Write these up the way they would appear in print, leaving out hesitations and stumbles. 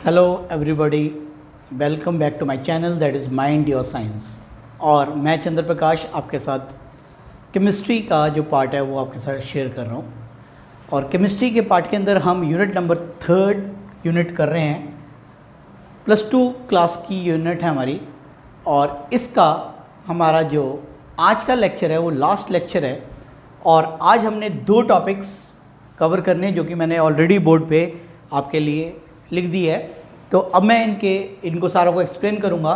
Hello everybody, welcome back to my channel that is mind your science. और मैं चंद्र प्रकाश आपके साथ केमिस्ट्री का जो पार्ट है वो आपके साथ शेयर कर रहा हूँ। और केमिस्ट्री के पार्ट के अंदर हम यूनिट नंबर 3 यूनिट कर रहे हैं। +2 क्लास की यूनिट है हमारी, और इसका हमारा जो आज का लेक्चर है वो लास्ट लेक्चर है। और आज हमने 2 टॉपिक्स कवर करने जो कि मैंने ऑलरेडी बोर्ड पे आपके लिए लिख दी है। तो अब मैं इनको सारों को एक्सप्लेन करूँगा।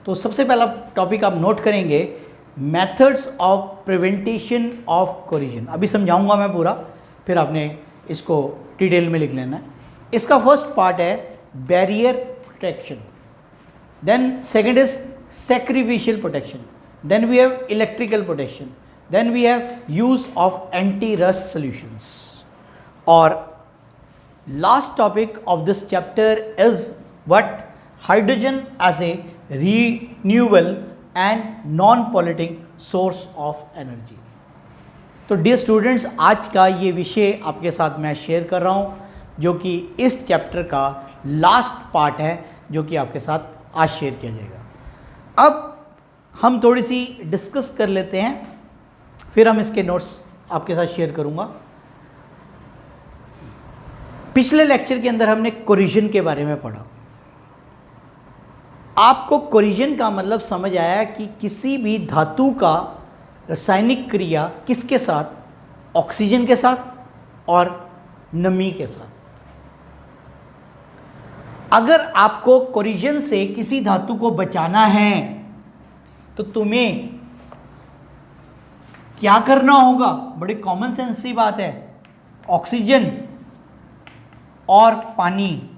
तो सबसे पहला टॉपिक आप नोट करेंगे, methods of prevention of corrosion. अभी समझाऊंगा मैं पूरा, फिर आपने इसको डिटेल में लिख लेना है। इसका फर्स्ट पार्ट है barrier protection, then second is sacrificial protection, then we have electrical protection, then we have use of anti rust solutions. और last topic of this chapter is what hydrogen as a renewable and non-polluting source of energy। तो dear students, आज का ये विषय आपके साथ मैं share कर रहा हूँ जो कि इस चैप्टर का लास्ट पार्ट है जो कि आपके साथ आज शेयर किया जाएगा। अब हम थोड़ी सी डिस्कस कर लेते हैं, फिर हम इसके नोट्स आपके साथ शेयर करूँगा। पिछले लेक्चर के अंदर हमने कोरिजन के बारे में पढ़ा। आपको कोरिजन का मतलब समझ आया कि किसी भी धातु का रासायनिक क्रिया किसके साथ, ऑक्सीजन के साथ और नमी के साथ। अगर आपको कोरिजन से किसी धातु को बचाना है तो तुम्हें क्या करना होगा? बड़ी कॉमन सेंस सी बात है, ऑक्सीजन और पानी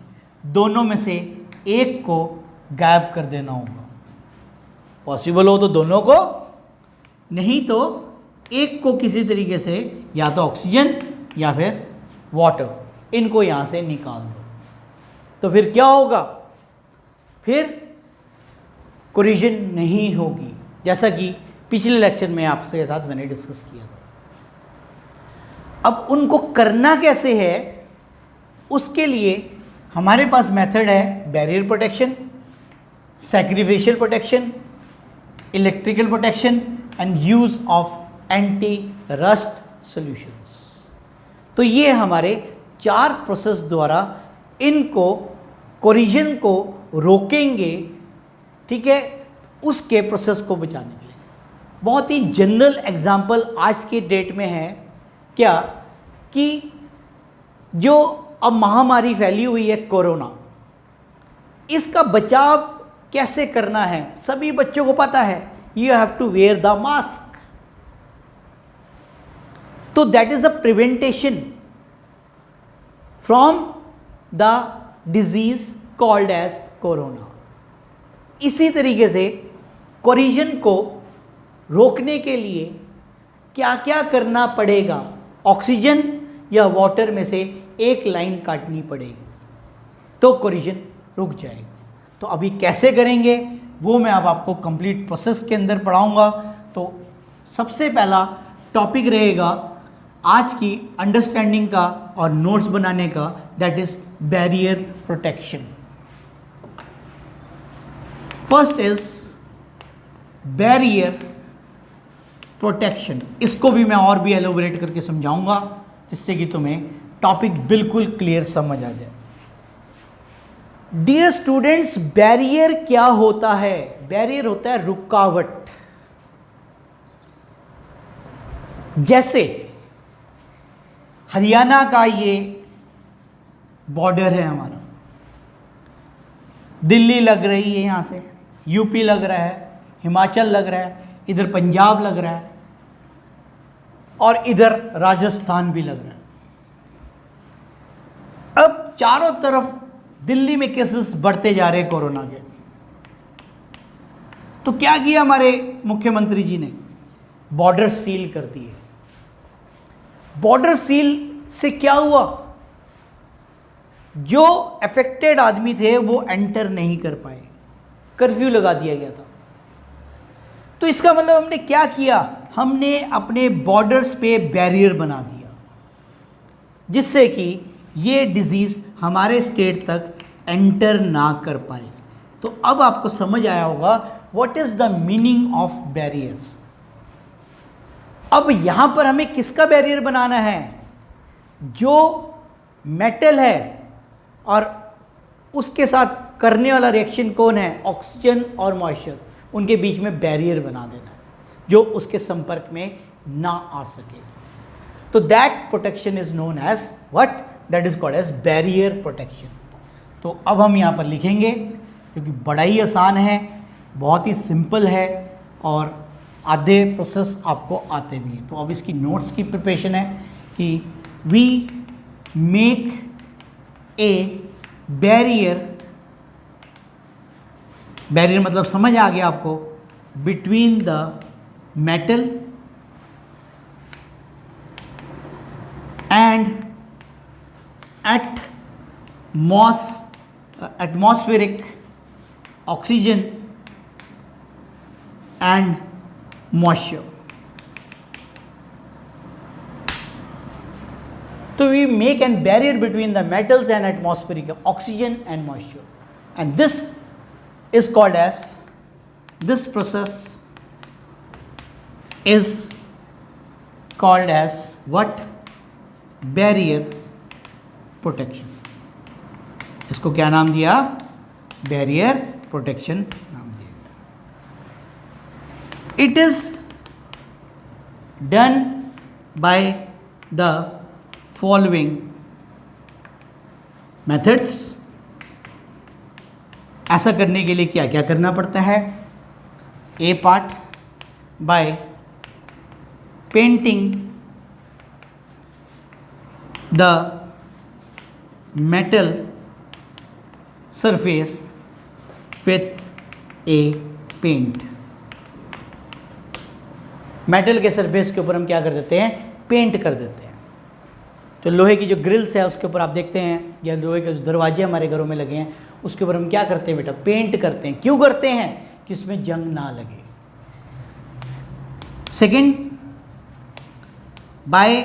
दोनों में से एक को गायब कर देना होगा। पॉसिबल हो तो दोनों को, नहीं तो एक को किसी तरीके से, या तो ऑक्सीजन या फिर वाटर, इनको यहाँ से निकाल दो। तो फिर क्या होगा? फिर कोरिजन नहीं होगी, जैसा कि पिछले लेक्चर में आपके साथ मैंने डिस्कस किया था। अब उनको करना कैसे है, उसके लिए हमारे पास मेथड है barrier protection, sacrificial protection, electrical protection and use of anti rust solutions. तो ये हमारे 4 प्रोसेस द्वारा इनको, कोरिजन को रोकेंगे, ठीक है, उसके प्रोसेस को बचाने के लिए। बहुत ही जनरल एग्जांपल आज के डेट में है क्या कि जो अब महामारी फैली हुई है कोरोना, इसका बचाव कैसे करना है सभी बच्चों को पता है, you have to wear the mask. तो that is a preventation from the disease called as corona. इसी तरीके से कोरिजन को रोकने के लिए क्या क्या करना पड़ेगा? ऑक्सीजन या वाटर में से एक लाइन काटनी पड़ेगी तो कोरिजन रुक जाएगा। तो अभी कैसे करेंगे वो मैं अब आपको कंप्लीट प्रोसेस के अंदर पढ़ाऊंगा। तो सबसे पहला टॉपिक रहेगा आज की अंडरस्टैंडिंग का और नोट्स बनाने का, that is barrier protection. First is barrier protection. इसको भी मैं और भी एलोबरेट करके समझाऊंगा जिससे कि तुम्हें टॉपिक बिल्कुल क्लियर समझ आ जाए। डियर स्टूडेंट्स, बैरियर क्या होता है? बैरियर होता है रुकावट। जैसे हरियाणा का ये बॉर्डर है हमारा, दिल्ली लग रही है, यहां से यूपी लग रहा है, हिमाचल लग रहा है, इधर पंजाब लग रहा है और इधर राजस्थान भी लग रहा है। अब चारों तरफ दिल्ली में केसेस बढ़ते जा रहे हैं कोरोना के। तो क्या किया हमारे मुख्यमंत्री जी ने? बॉर्डर सील कर दिए। बॉर्डर सील से क्या हुआ? जो अफेक्टेड आदमी थे वो एंटर नहीं कर पाए, कर्फ्यू लगा दिया गया था। तो इसका मतलब हमने क्या किया? हमने अपने बॉर्डर्स पे बैरियर बना दिया जिससे कि ये डिजीज़ हमारे स्टेट तक एंटर ना कर पाए। तो अब आपको समझ आया होगा what is the meaning of barrier. अब यहां पर हमें किसका बैरियर बनाना है? जो मेटल है और उसके साथ करने वाला रिएक्शन कौन है? ऑक्सीजन और मॉइस्चर, उनके बीच में बैरियर बना देना है जो उसके संपर्क में ना आ सके। तो that protection is known as what? That is called as barrier protection. तो अब हम यहाँ पर लिखेंगे क्योंकि बड़ा ही आसान है, बहुत ही सिंपल है और आधे प्रोसेस आपको आते भी हैं। तो अब इसकी नोट्स की प्रिपरेशन है कि we make a barrier, barrier मतलब समझ आ गया आपको, between the metal and atmospheric oxygen and moisture. So we make a barrier between the metals and atmospheric oxygen and moisture, and this is called as, this process is called as what? Barrier protection. इसको क्या नाम दिया? Barrier protection नाम दिया। It is done by the following methods. ऐसा करने के लिए क्या क्या करना पड़ता है? A part by painting the metal surface with a paint. Metal के सरफेस के ऊपर हम क्या कर देते हैं? पेंट कर देते हैं। तो लोहे की जो ग्रिल्स है उसके ऊपर आप देखते हैं, या लोहे के जो दरवाजे हमारे घरों में लगे हैं उसके ऊपर हम क्या करते हैं बेटा? पेंट करते हैं। क्यों करते हैं? कि उसमें जंग ना लगे। सेकंड, बाय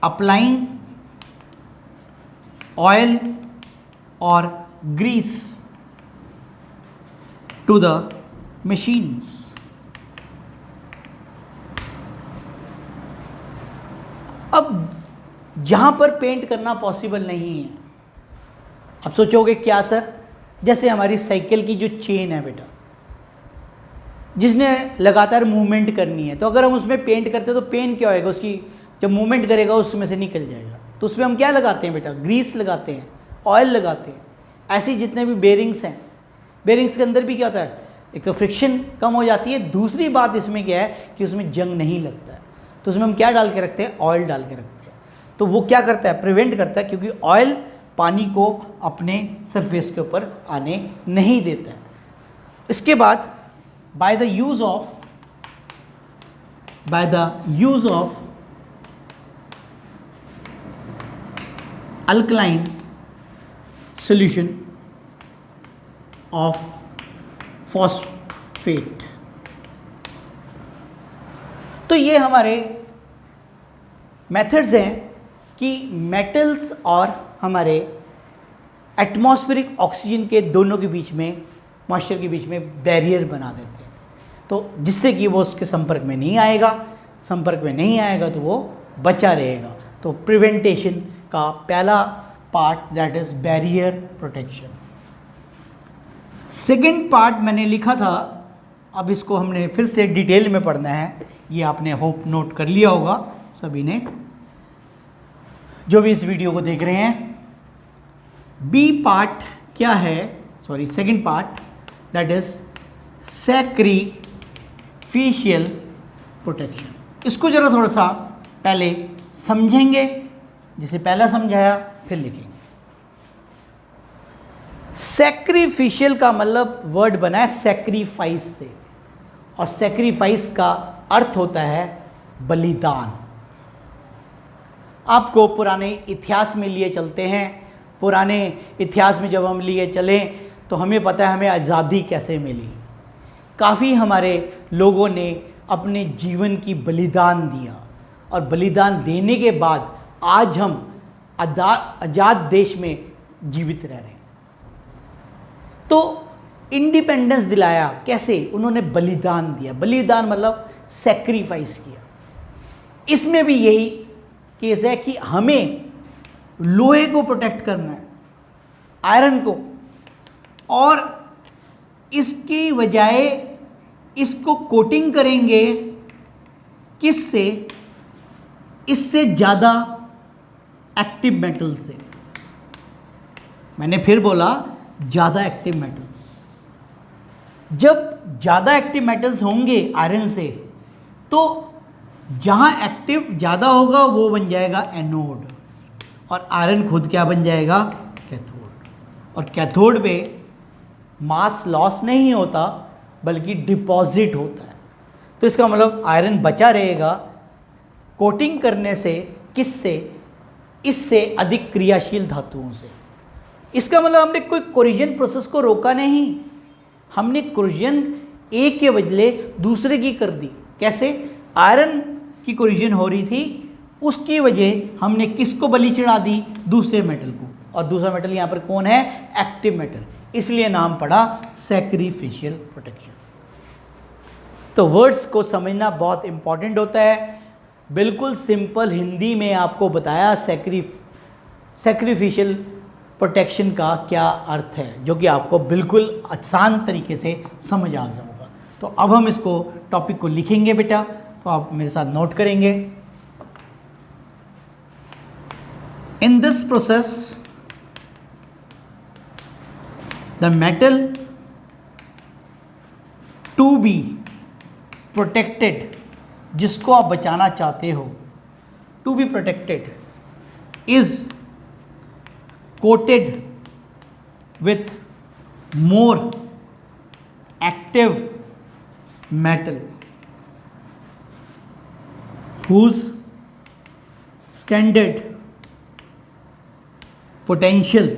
अप्लाइंग ऑयल और ग्रीस टू द मशीन्स। अब जहां पर पेंट करना पॉसिबल नहीं है, अब सोचोगे क्या सर? जैसे हमारी साइकिल की जो चेन है बेटा, जिसने लगातार मूवमेंट करनी है, तो अगर हम उसमें पेंट करते तो पेन क्या होएगा? उसकी जब मूवमेंट करेगा उसमें से निकल जाएगा। तो उसमें हम क्या लगाते हैं बेटा? ग्रीस लगाते हैं, ऑयल लगाते हैं। ऐसे ही जितने भी बेरिंग्स हैं, बेरिंग्स के अंदर भी क्या होता है? एक तो फ्रिक्शन कम हो जाती है, दूसरी बात इसमें क्या है कि उसमें जंग नहीं लगता है। तो उसमें हम क्या डाल के रखते हैं? ऑयल डाल के रखते हैं। तो वो क्या करता है? प्रिवेंट करता है, क्योंकि ऑयल पानी को अपने सरफेस के ऊपर आने नहीं देता है। इसके बाद by the use of alkaline solution of phosphate. तो ये हमारे मेथड्स हैं कि मेटल्स और हमारे एटमॉस्फेरिक ऑक्सीजन के दोनों के बीच में, मॉइस्चर के बीच में बैरियर बना देते हैं, तो जिससे कि वो उसके संपर्क में नहीं आएगा। संपर्क में नहीं आएगा तो वो बचा रहेगा। तो प्रिवेंटेशन का पहला part that is barrier protection. Second part मैंने लिखा था, अब इसको हमने फिर से डिटेल में पढ़ना है। ये आपने होप नोट कर लिया होगा सभी ने, जो भी इस वीडियो को देख रहे हैं। बी पार्ट क्या है? Sorry, second part that is sacrificial protection. इसको जरा थोड़ा सा पहले समझेंगे, जिसे पहला समझाया फिर लिखेंगे। सैक्रिफिशियल का मतलब वर्ड बना है सैक्रिफाइस से, और सैक्रिफाइस का अर्थ होता है बलिदान। आपको पुराने इतिहास में लिए चलते हैं। पुराने इतिहास में जब हम लिए चलें तो हमें पता है हमें आज़ादी कैसे मिली। काफ़ी हमारे लोगों ने अपने जीवन की बलिदान दिया, और बलिदान देने के बाद आज हम आज़ाद देश में जीवित रह रहे हैं। तो इंडिपेंडेंस दिलाया कैसे? उन्होंने बलिदान दिया। बलिदान मतलब सेक्रीफाइस किया। इसमें भी यही केस है कि हमें लोहे को प्रोटेक्ट करना है, आयरन को, और इसकी बजाय इसको कोटिंग करेंगे किससे? इससे ज़्यादा एक्टिव मेटल से। मैंने फिर बोला ज़्यादा एक्टिव मेटल्स। जब ज़्यादा एक्टिव मेटल्स होंगे आयरन से, तो जहाँ एक्टिव ज़्यादा होगा वो बन जाएगा एनोड, और आयरन खुद क्या बन जाएगा? कैथोड। और कैथोड पे मास लॉस नहीं होता बल्कि डिपॉजिट होता है। तो इसका मतलब आयरन बचा रहेगा कोटिंग करने से। किससे? इससे अधिक क्रियाशील धातुओं से। इसका मतलब हमने कोई कोरिजन प्रोसेस को रोका नहीं, हमने कोरिजन एक के बदले दूसरे की कर दी। कैसे? आयरन की कोरिजन हो रही थी, उसकी वजह हमने किसको बलि चढ़ा दी? दूसरे मेटल को। और दूसरा मेटल यहाँ पर कौन है? Active metal. इसलिए नाम पड़ा सैक्रिफिशियल प्रोटेक्शन। तो वर्ड्स को समझना बहुत इंपॉर्टेंट होता है। बिल्कुल सिंपल हिंदी में आपको बताया सैक्रिफिशियल प्रोटेक्शन का क्या अर्थ है, जो कि आपको बिल्कुल आसान तरीके से समझ आ गया होगा। तो अब हम इसको टॉपिक को लिखेंगे बेटा, तो आप मेरे साथ नोट करेंगे। In this process the metal to be protected, जिसको आप बचाना चाहते हो, to be protected, is coated with more active metal whose standard potential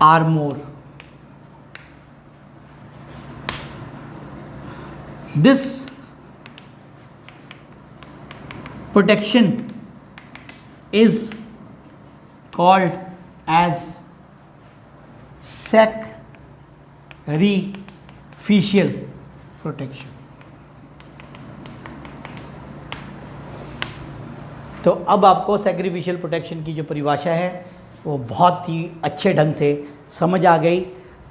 are more. This protection is called as sacrificial protection. तो अब आपको सैक्रिफिशियल प्रोटेक्शन की जो परिभाषा है वो बहुत ही अच्छे ढंग से समझ आ गई।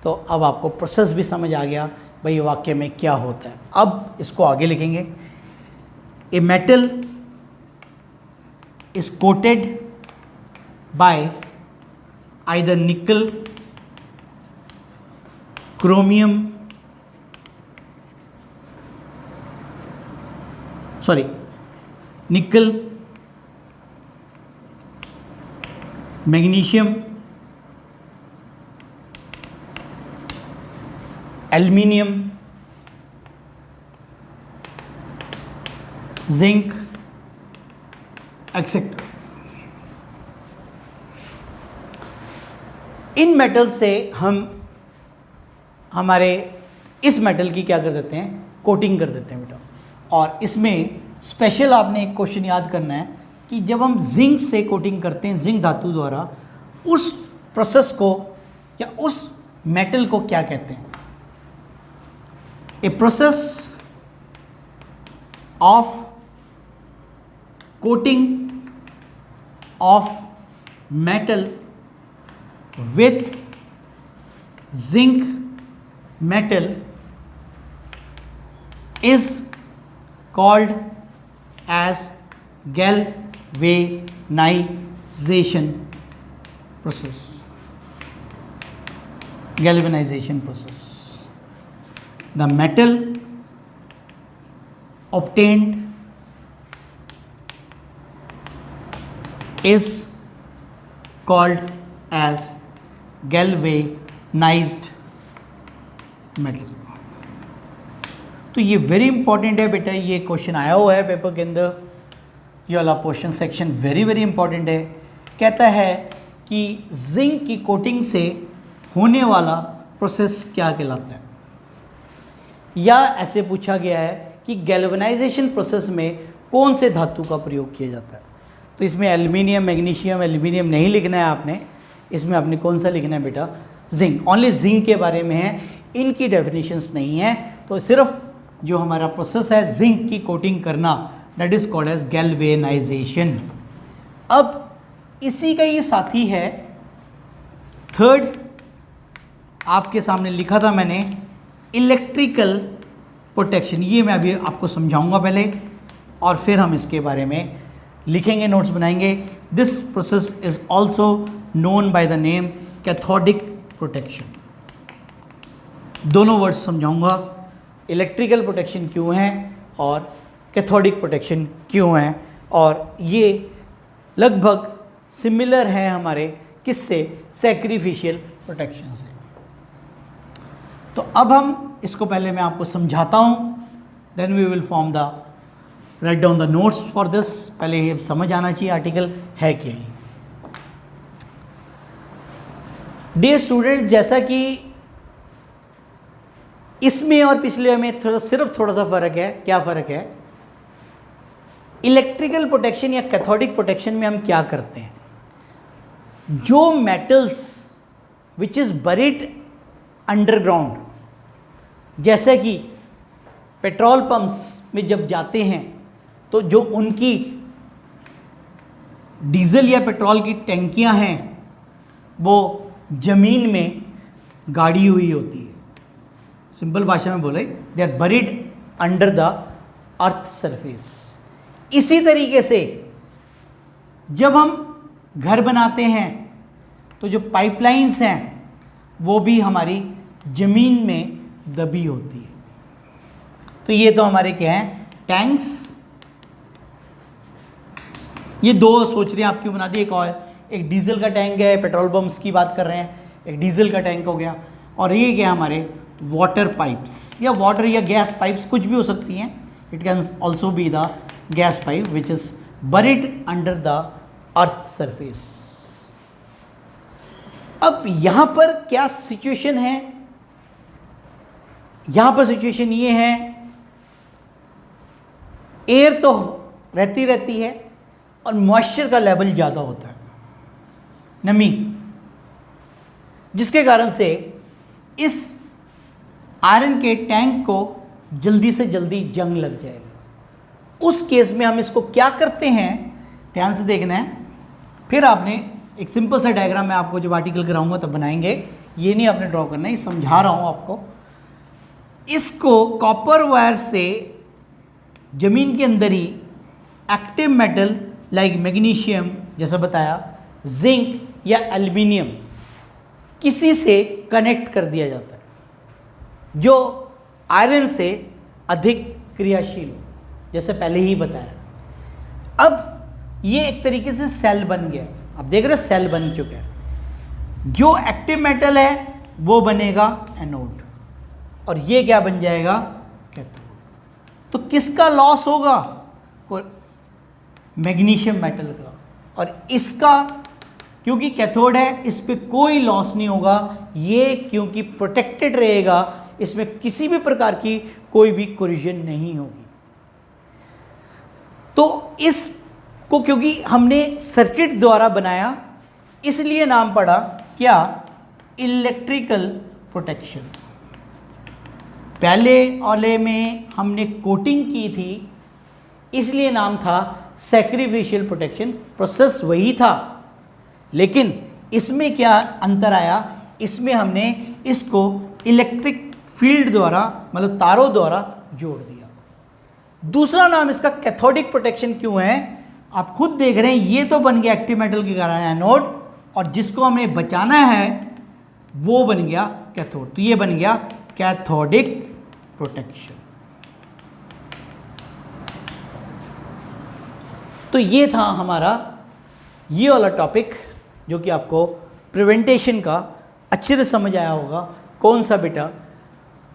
तो अब आपको प्रोसेस भी समझ आ गया भाई वाक्य में क्या होता है। अब इसको आगे लिखेंगे। A metal is coated by either nickel, chromium, nickel, magnesium, aluminium, zinc, etcetera. In metal से हम हमारे इस मेटल की क्या कर देते हैं? कोटिंग कर देते हैं बेटा। और इसमें स्पेशल आपने एक क्वेश्चन याद करना है कि जब हम जिंक से कोटिंग करते हैं, जिंक धातु द्वारा, उस प्रोसेस को या उस मेटल को क्या कहते हैं? A process of coating of metal with zinc metal is called as galvanization process. Galvanization process. The metal obtained is called as galvanized metal. तो ये वेरी इंपॉर्टेंट है बेटा, ये क्वेश्चन आया हुआ है पेपर के अंदर। ये वाला portion section very very important है। कहता है कि जिंक की कोटिंग से होने वाला प्रोसेस क्या कहलाता है, या ऐसे पूछा गया है कि गैल्वेनाइजेशन प्रोसेस में कौन से धातु का प्रयोग किया जाता है। तो इसमें एल्युमिनियम, मैग्नीशियम, एल्युमिनियम नहीं लिखना है आपने, इसमें आपने कौन सा लिखना है बेटा, जिंक। ओनली जिंक के बारे में है, इनकी डेफिनेशंस नहीं है। तो सिर्फ जो हमारा प्रोसेस है जिंक की कोटिंग करना, that is called as galvanization. अब इसी का ये साथी है थर्ड, आपके सामने लिखा था मैंने, इलेक्ट्रिकल प्रोटेक्शन। ये मैं अभी आपको समझाऊंगा पहले और फिर हम इसके बारे में लिखेंगे, नोट्स बनाएंगे। This process is also known by the name cathodic protection. दोनों वर्ड्स समझाऊंगा, इलेक्ट्रिकल प्रोटेक्शन क्यों है और कैथोडिक प्रोटेक्शन क्यों है, और ये लगभग सिमिलर है हमारे किससे, सैक्रिफिशियल प्रोटेक्शन से। तो अब हम इसको पहले मैं आपको समझाता हूँ, then we will form the write down the notes for this. पहले ये समझ आना चाहिए आर्टिकल है क्या ही। डियर स्टूडेंट, जैसा कि इसमें और पिछले में सिर्फ थोड़ा सा फर्क है। क्या फ़र्क है, इलेक्ट्रिकल प्रोटेक्शन या कैथोडिक प्रोटेक्शन में हम क्या करते हैं, जो metals which is buried underground, जैसे कि पेट्रोल पंप्स में जब जाते हैं तो जो उनकी डीजल या पेट्रोल की टैंकियां हैं वो ज़मीन में गाड़ी हुई होती है। सिंपल भाषा में बोले, they are buried under the earth surface. इसी तरीके से जब हम घर बनाते हैं तो जो पाइपलाइंस हैं वो भी हमारी ज़मीन में दबी होती है। तो ये तो हमारे क्या हैं, टैंक्स। ये दो सोच रहे हैं आप क्यों बना दिए, एक डीजल का टैंक है, पेट्रोल पंप्स की बात कर रहे हैं, एक डीजल का टैंक हो गया, और ये क्या हमारे वाटर पाइप्स या वाटर या गैस पाइप्स कुछ भी हो सकती हैं। It can also be the gas pipe which is buried under the earth surface. अब यहां पर क्या सिचुएशन है, यहां पर सिचुएशन ये है, एयर तो रहती है और मॉइस्चर का लेवल ज़्यादा होता है, नमी, जिसके कारण से इस आयरन के टैंक को जल्दी से जल्दी जंग लग जाएगा। उस केस में हम इसको क्या करते हैं, ध्यान से देखना है। फिर आपने एक सिंपल सा डायग्राम मैं आपको जब आर्टिकल कराऊंगा तब बनाएंगे, ये नहीं आपने ड्रॉ करना है, समझा रहा हूं आपको। इसको कॉपर वायर से जमीन के अंदर ही एक्टिव मेटल लाइक मैग्नीशियम, जैसा बताया, जिंक या एल्युमिनियम किसी से कनेक्ट कर दिया जाता है जो आयरन से अधिक क्रियाशील हो, जैसे पहले ही बताया। अब ये एक तरीके से सेल बन गया, आप देख रहे हो सेल बन चुका है। जो एक्टिव मेटल है वो बनेगा एनोड और ये क्या बन जाएगा, कैथोड। तो किसका लॉस होगा, मैग्नीशियम मेटल का, और इसका क्योंकि कैथोड है इस पे कोई लॉस नहीं होगा, ये क्योंकि प्रोटेक्टेड रहेगा, इसमें किसी भी प्रकार की कोई भी कोलिजन नहीं होगी। तो इसको क्योंकि हमने सर्किट द्वारा बनाया इसलिए नाम पड़ा क्या, इलेक्ट्रिकल प्रोटेक्शन। पहले वाले में हमने कोटिंग की थी इसलिए नाम था सैक्रिफिशियल प्रोटेक्शन, प्रोसेस वही था, लेकिन इसमें क्या अंतर आया, इसमें हमने इसको इलेक्ट्रिक फील्ड द्वारा मतलब तारों द्वारा जोड़ दिया। दूसरा नाम इसका कैथोडिक प्रोटेक्शन क्यों है, आप खुद देख रहे हैं, ये तो बन गया एक्टिव मेटल के कारण एनोड, और जिसको हमें बचाना है वो बन गया कैथोड। तो ये बन गया कैथोडिक प्रोटेक्शन। तो ये था हमारा ये वाला टॉपिक जो कि आपको प्रिवेंटेशन का अच्छे से समझ आया होगा। कौन सा बेटा,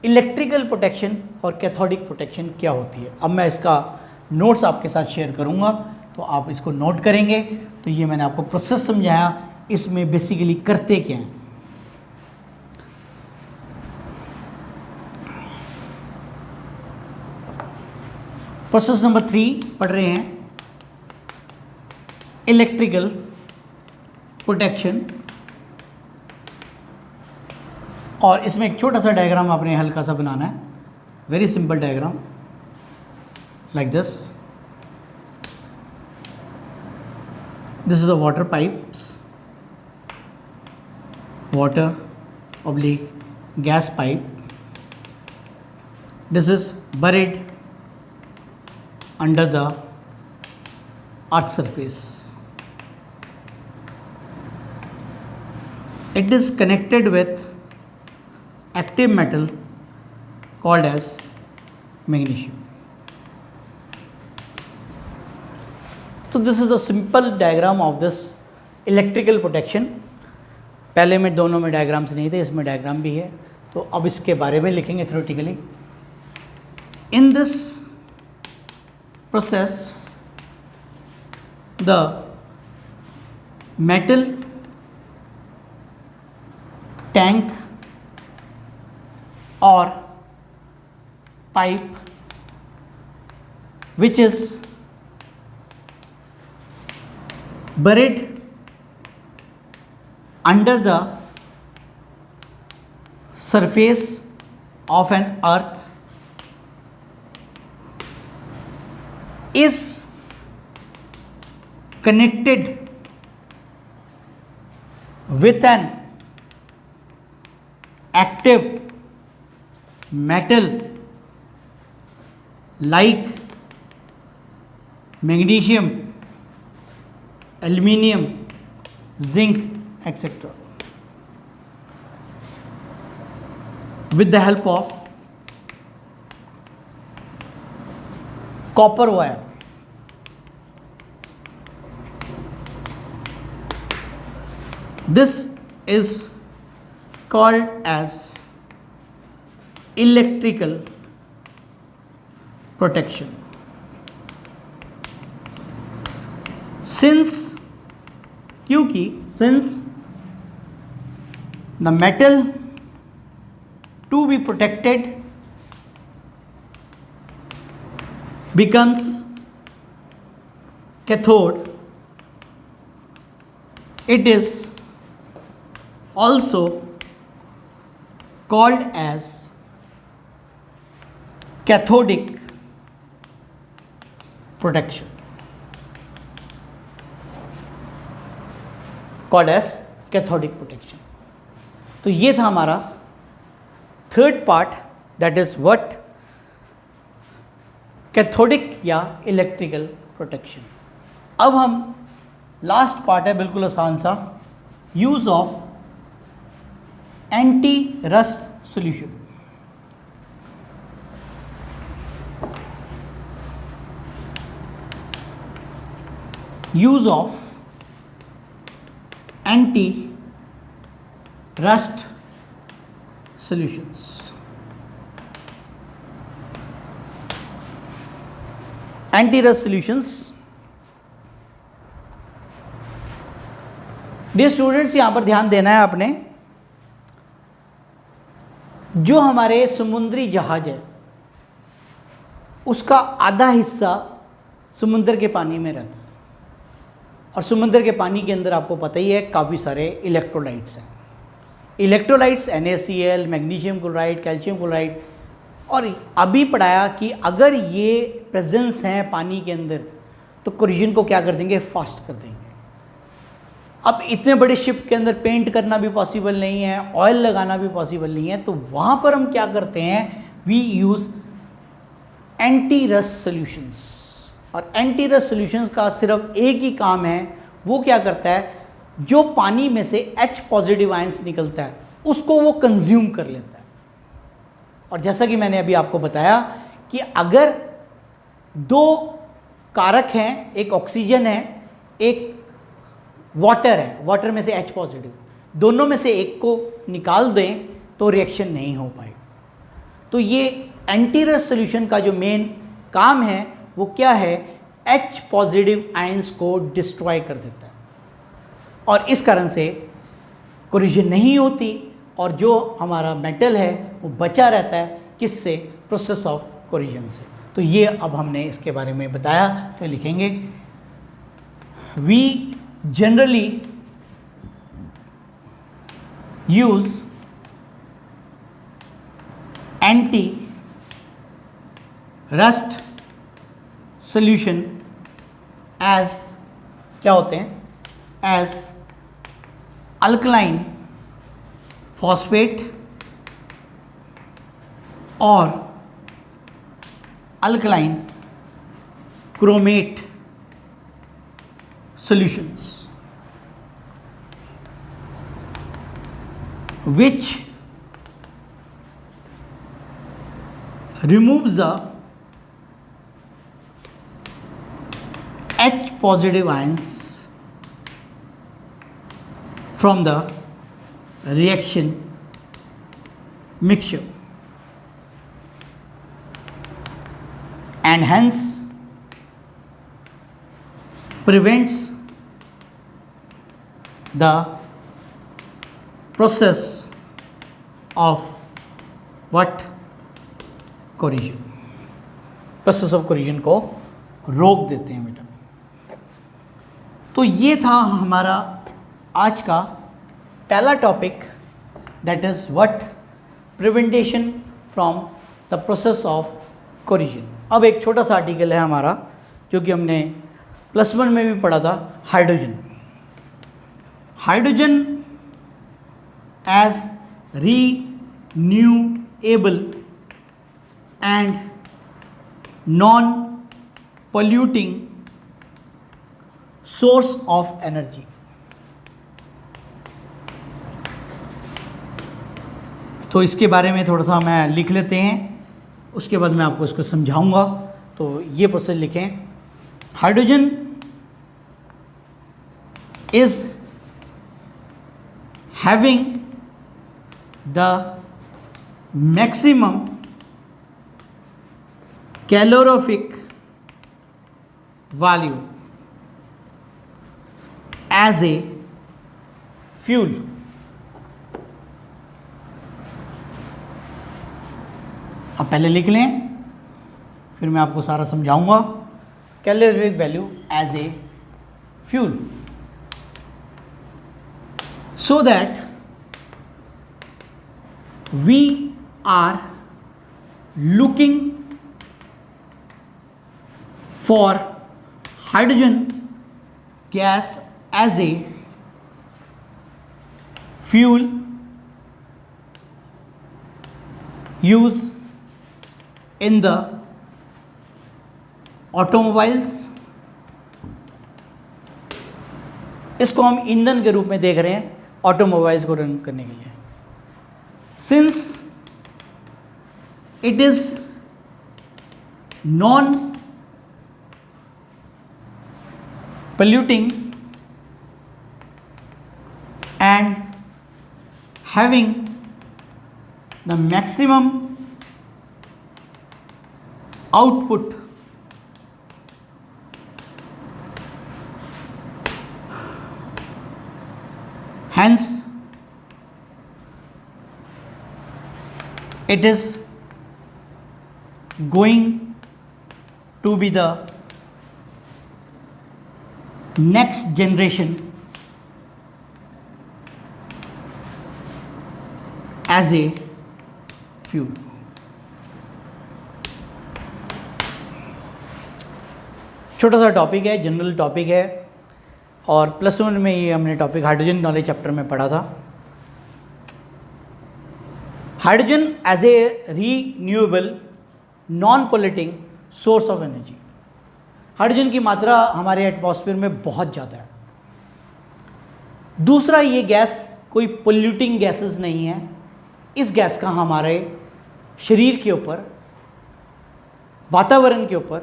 इलेक्ट्रिकल प्रोटेक्शन और कैथोडिक प्रोटेक्शन क्या होती है। अब मैं इसका नोट्स आपके साथ शेयर करूंगा तो आप इसको नोट करेंगे। तो ये मैंने आपको प्रोसेस समझाया, इसमें बेसिकली करते क्या हैं। प्रोसेस नंबर 3 पढ़ रहे हैं, इलेक्ट्रिकल प्रोटेक्शन और इसमें एक छोटा सा डायग्राम आपने हल्का सा बनाना है, very simple diagram like this. This is the water pipes, water oblique gas pipe. This is buried under the earth surface. It is connected with active metal called as magnesium. तो this is the simple diagram of this electrical protection. पहले में दोनों में diagrams नहीं थे, इसमें diagram भी है, तो अब इसके बारे में लिखेंगे theoretically. In this process the metal tank और pipe which is buried under the surface of an earth is connected with an active metal like magnesium, aluminium, zinc, etc. with the help of copper wire. This is called as electrical protection. Since the metal to be protected becomes cathode, it is also called as cathodic protection. Called as cathodic protection. तो ये था हमारा third part, that is what cathodic या electrical protection. अब हम last part है बिल्कुल आसान सा, use of anti rust solution. Use of anti-rust solutions. Anti-rust solutions. Dear students, यहाँ पर ध्यान देना है आपने, जो हमारे समुद्री जहाज है उसका आधा हिस्सा समुद्र के पानी में रहता है, और समुद्र के पानी के अंदर आपको पता ही है काफ़ी सारे इलेक्ट्रोलाइट्स हैं. Electrolytes NaCl, magnesium chloride, calcium chloride. और अभी पढ़ाया कि अगर ये प्रेजेंस हैं पानी के अंदर तो कोरिजन को क्या कर देंगे, फास्ट कर देंगे. अब इतने बड़े शिप के अंदर पेंट करना भी पॉसिबल नहीं है, ऑयल लगाना भी पॉसिबल नहीं है, तो वहाँ पर हम क्या करते हैं, we use anti rust solutions. और एंटी रस्ट सॉल्यूशंस का सिर्फ एक ही काम है, वो क्या करता है, जो पानी में से H पॉजिटिव आयंस निकलता है उसको वो कंज्यूम कर लेता है. और जैसा कि मैंने अभी आपको बताया कि अगर दो कारक हैं, एक ऑक्सीजन है, एक वाटर है, वाटर में से H पॉजिटिव, दोनों में से एक को निकाल दें तो रिएक्शन नहीं हो पाएगा. तो ये एंटी रस्ट सॉल्यूशन का जो मेन काम है वो क्या है, H पॉजिटिव आयंस को डिस्ट्रॉय कर देता है, और इस कारण से कोरिजन नहीं होती और जो हमारा मेटल है वो बचा रहता है. किससे, प्रोसेस ऑफ कोरिजन से. तो ये अब हमने इसके बारे में बताया, तो लिखेंगे we generally use anti rust solution as क्या होते हैं, एज अल्कलाइन फॉस्फेट और alkaline chromate solutions which removes the H positive ions from the reaction mixture and hence prevents the process of what, corrosion, process of corrosion को रोक देते हैं बेटा। तो ये था हमारा आज का पहला topic, that is what, prevention from the process of corrosion। अब एक छोटा सा आर्टिकल है हमारा जो कि हमने +1 में भी पढ़ा था, hydrogen. Hydrogen as renewable and non polluting source of energy. तो इसके बारे में थोड़ा सा मैं लिख लेते हैं, उसके बाद मैं आपको इसको समझाऊंगा। तो ये प्रोसेस लिखें, hydrogen is having the maximum calorific value as a fuel। अब पहले लिख लें, फिर मैं आपको सारा समझाऊंगा। Calorific value as a fuel, so that we are looking for hydrogen gas as a fuel used in the automobiles। इसको हम ईंधन के रूप में देख रहे हैं ऑटोमोबाइल्स को रन करने के लिए। Since it is non polluting and having the maximum output, hence it is going to be the next generation as a fuel। छोटा सा टॉपिक है, जनरल टॉपिक है, और +1 में ये हमने टॉपिक हाइड्रोजन नॉलेज चैप्टर में पढ़ा था। Hydrogen as a renewable non polluting source of energy. Hydrogen की मात्रा हमारे एटमॉस्फेयर में बहुत ज़्यादा है। दूसरा, ये गैस कोई पोल्यूटिंग गैसेस नहीं है। इस गैस का हमारे शरीर के ऊपर, वातावरण के ऊपर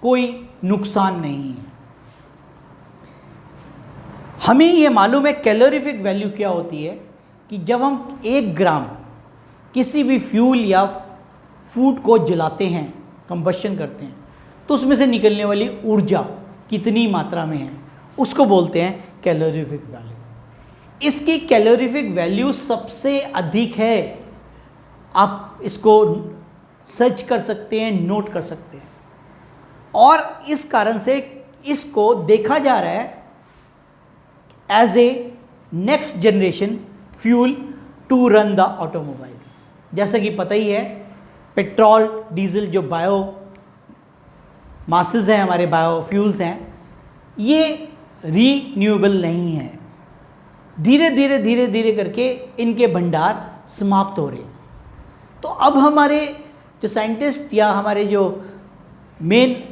कोई नुकसान नहीं है। हमें ये मालूम है कैलोरीफिक वैल्यू क्या होती है, कि जब हम 1 ग्राम किसी भी फ्यूल या फूड को जलाते हैं, कंबशन करते हैं, तो उसमें से निकलने वाली ऊर्जा कितनी मात्रा में है, उसको बोलते हैं कैलोरीफिक वैल्यू। इसकी कैलोरीफिक वैल्यू सबसे अधिक है। आप इसको सर्च कर सकते हैं, नोट कर सकते हैं, और इस कारण से इसको देखा जा रहा है as a next generation fuel to run the automobiles. जैसा कि पता ही है पेट्रोल डीजल जो बायो मासेस हैं, हमारे बायोफ्यूल्स हैं, ये रीन्यूएबल नहीं है। धीरे धीरे धीरे धीरे करके इनके भंडार समाप्त हो रहे हैं। तो अब हमारे जो साइंटिस्ट या हमारे जो मेन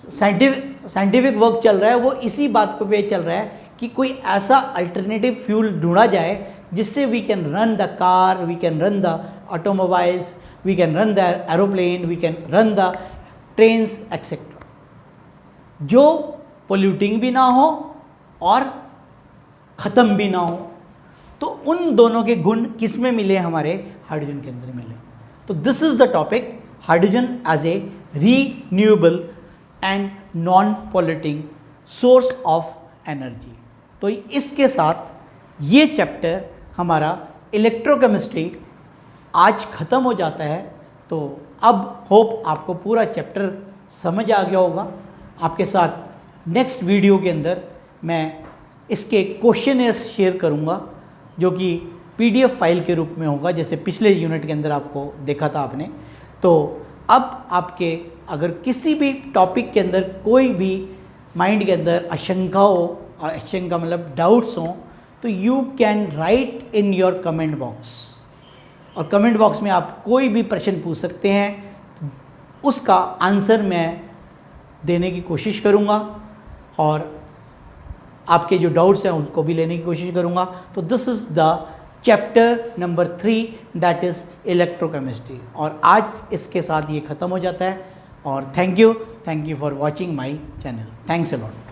साइंटिफिक वर्क चल रहा है वो इसी बात पे चल रहा है कि कोई ऐसा अल्टरनेटिव फ्यूल ढूंढा जाए जिससे we can run the car, we can run the automobiles, we can run the aeroplane, we can run the trains etcetera, जो पोल्यूटिंग भी ना हो और ख़त्म भी ना हो। तो उन दोनों के गुण किस में मिले? हमारे हाइड्रोजन के अंदर मिले। तो this is the topic, hydrogen as a renewable and non polluting source of energy. तो इसके साथ ये चैप्टर हमारा इलेक्ट्रोकेमिस्ट्री आज ख़त्म हो जाता है। तो अब होप आपको पूरा चैप्टर समझ आ गया होगा। आपके साथ नेक्स्ट वीडियो के अंदर मैं इसके क्वेश्चनर्स शेयर करूंगा, जो कि PDF फाइल के रूप में होगा, जैसे पिछले यूनिट के अंदर आपको देखा था आपने। तो अब आपके अगर किसी भी टॉपिक के अंदर कोई भी माइंड के अंदर आशंका हो, आशंका मतलब डाउट्स हों, तो you can write in your comment box, और कमेंट बॉक्स में आप कोई भी प्रश्न पूछ सकते हैं, उसका आंसर मैं देने की कोशिश करूँगा और आपके जो डाउट्स हैं उनको भी लेने की कोशिश करूँगा। तो this is the chapter number 3 that is electrochemistry, और आज इसके साथ ये ख़त्म हो जाता है। और thank you for watching my channel. Thanks a lot.